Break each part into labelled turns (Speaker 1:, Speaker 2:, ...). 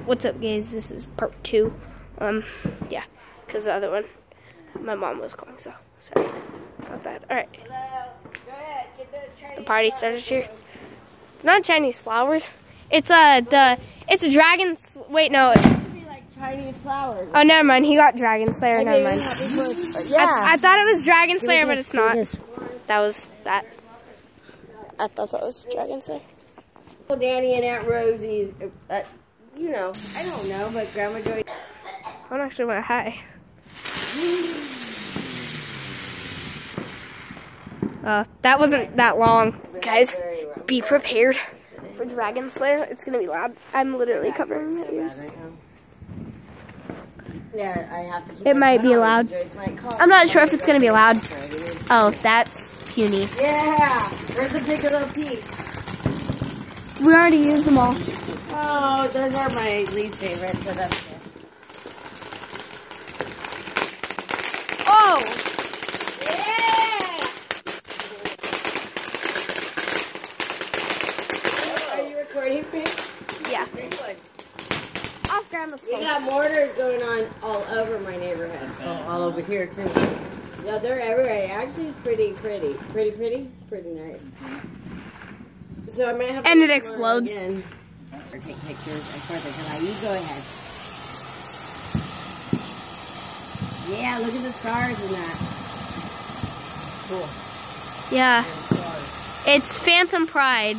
Speaker 1: what's up, guys? This is part 2. Yeah, because the other one, my mom was calling, so sorry about that. All right.
Speaker 2: Hello. Go ahead. Get the Chinese
Speaker 1: The party started here. Not Chinese flowers. It's a dragon. Wait, no.
Speaker 2: It should be like Chinese flowers.
Speaker 1: Oh, never mind. He got Dragon Slayer. Never mind.
Speaker 2: Yeah.
Speaker 1: I thought it was Dragon Slayer, but it's not. That was that. I thought that was Dragon Slayer.
Speaker 2: Danny and Aunt Rosie, you know, I don't know, but Grandma Joy.
Speaker 1: I don't actually want to hi. That wasn't that long. Guys, be prepared for Dragon Slayer. It's going to be loud. I'm literally covering my ears.
Speaker 2: Yeah, I have to keep
Speaker 1: it might be loud. I'm not sure if it's going to be loud. Oh, that's puny.
Speaker 2: Yeah, where's the big little piece?
Speaker 1: We already used them all.
Speaker 2: Oh, those are my least favorite, so that's good.
Speaker 1: Oh!
Speaker 2: Yeah! Are you recording, Pink?
Speaker 1: Yeah. Off Grandma's phone.
Speaker 2: We got mortars going on all over my neighborhood. Oh, all over here, too. Yeah, they're everywhere. Actually, it's pretty nice. So I might have to.
Speaker 1: And it explodes.
Speaker 2: Again. Or take pictures as far as I can. You go ahead. Yeah, look at the stars in that. Cool.
Speaker 1: Yeah. It's Phantom Pride.
Speaker 2: I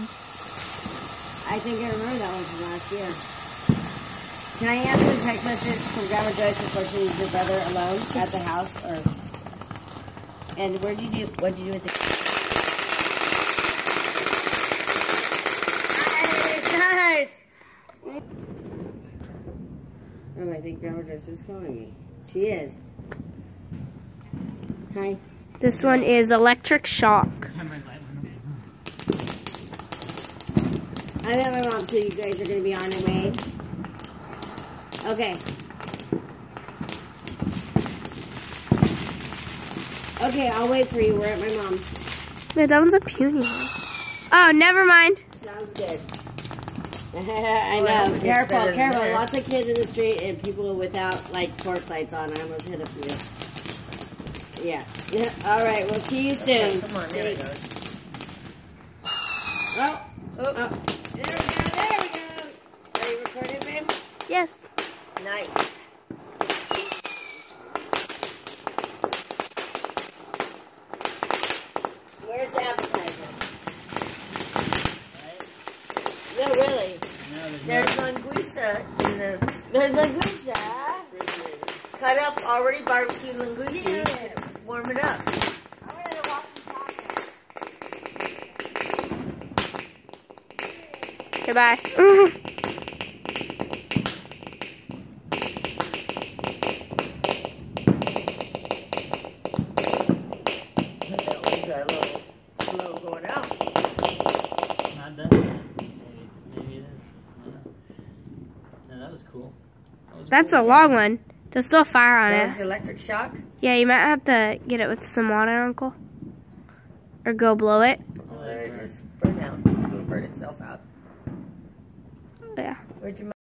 Speaker 2: think I remember that one from last year. Can I answer the text message from Grandma Joyce before she leaves your brother alone at the house? Or and what'd you do with the? Nice. Oh, I think Grandma Joyce is calling me. She is. Hi.
Speaker 1: This one is Electric Shock.
Speaker 2: I met my mom, so you guys are going to be on your way. Okay. Okay, I'll wait for you. We're at my mom's.
Speaker 1: Yeah, that one's a puny one. Oh, never mind.
Speaker 2: Sounds good. I know. Careful, careful. Lots of kids in the street and people without, like, torch lights on. I almost hit a few. Yeah. All right. We'll see you soon. Come on. There we go. Oh. There we go. Are you recording, babe?
Speaker 1: Yes.
Speaker 2: Nice. Where's the appetizer? No, really.
Speaker 3: There's linguiça in the...
Speaker 2: There's linguiça.
Speaker 3: Cut up already barbecued linguiça.
Speaker 2: Yeah.
Speaker 3: Warm it up.
Speaker 2: I'm going to walk the talk.
Speaker 1: Goodbye.
Speaker 3: That was a little slow going out.
Speaker 4: Not done. Maybe it is. No, that was cool.
Speaker 1: That's a long one. There's still fire on
Speaker 3: That was
Speaker 1: it.
Speaker 3: electric shock.
Speaker 1: Yeah, you might have to get it with some water, Uncle. Or go blow it.
Speaker 3: Or it just burn out. It'll burn itself out.
Speaker 1: Yeah.
Speaker 3: Where'd your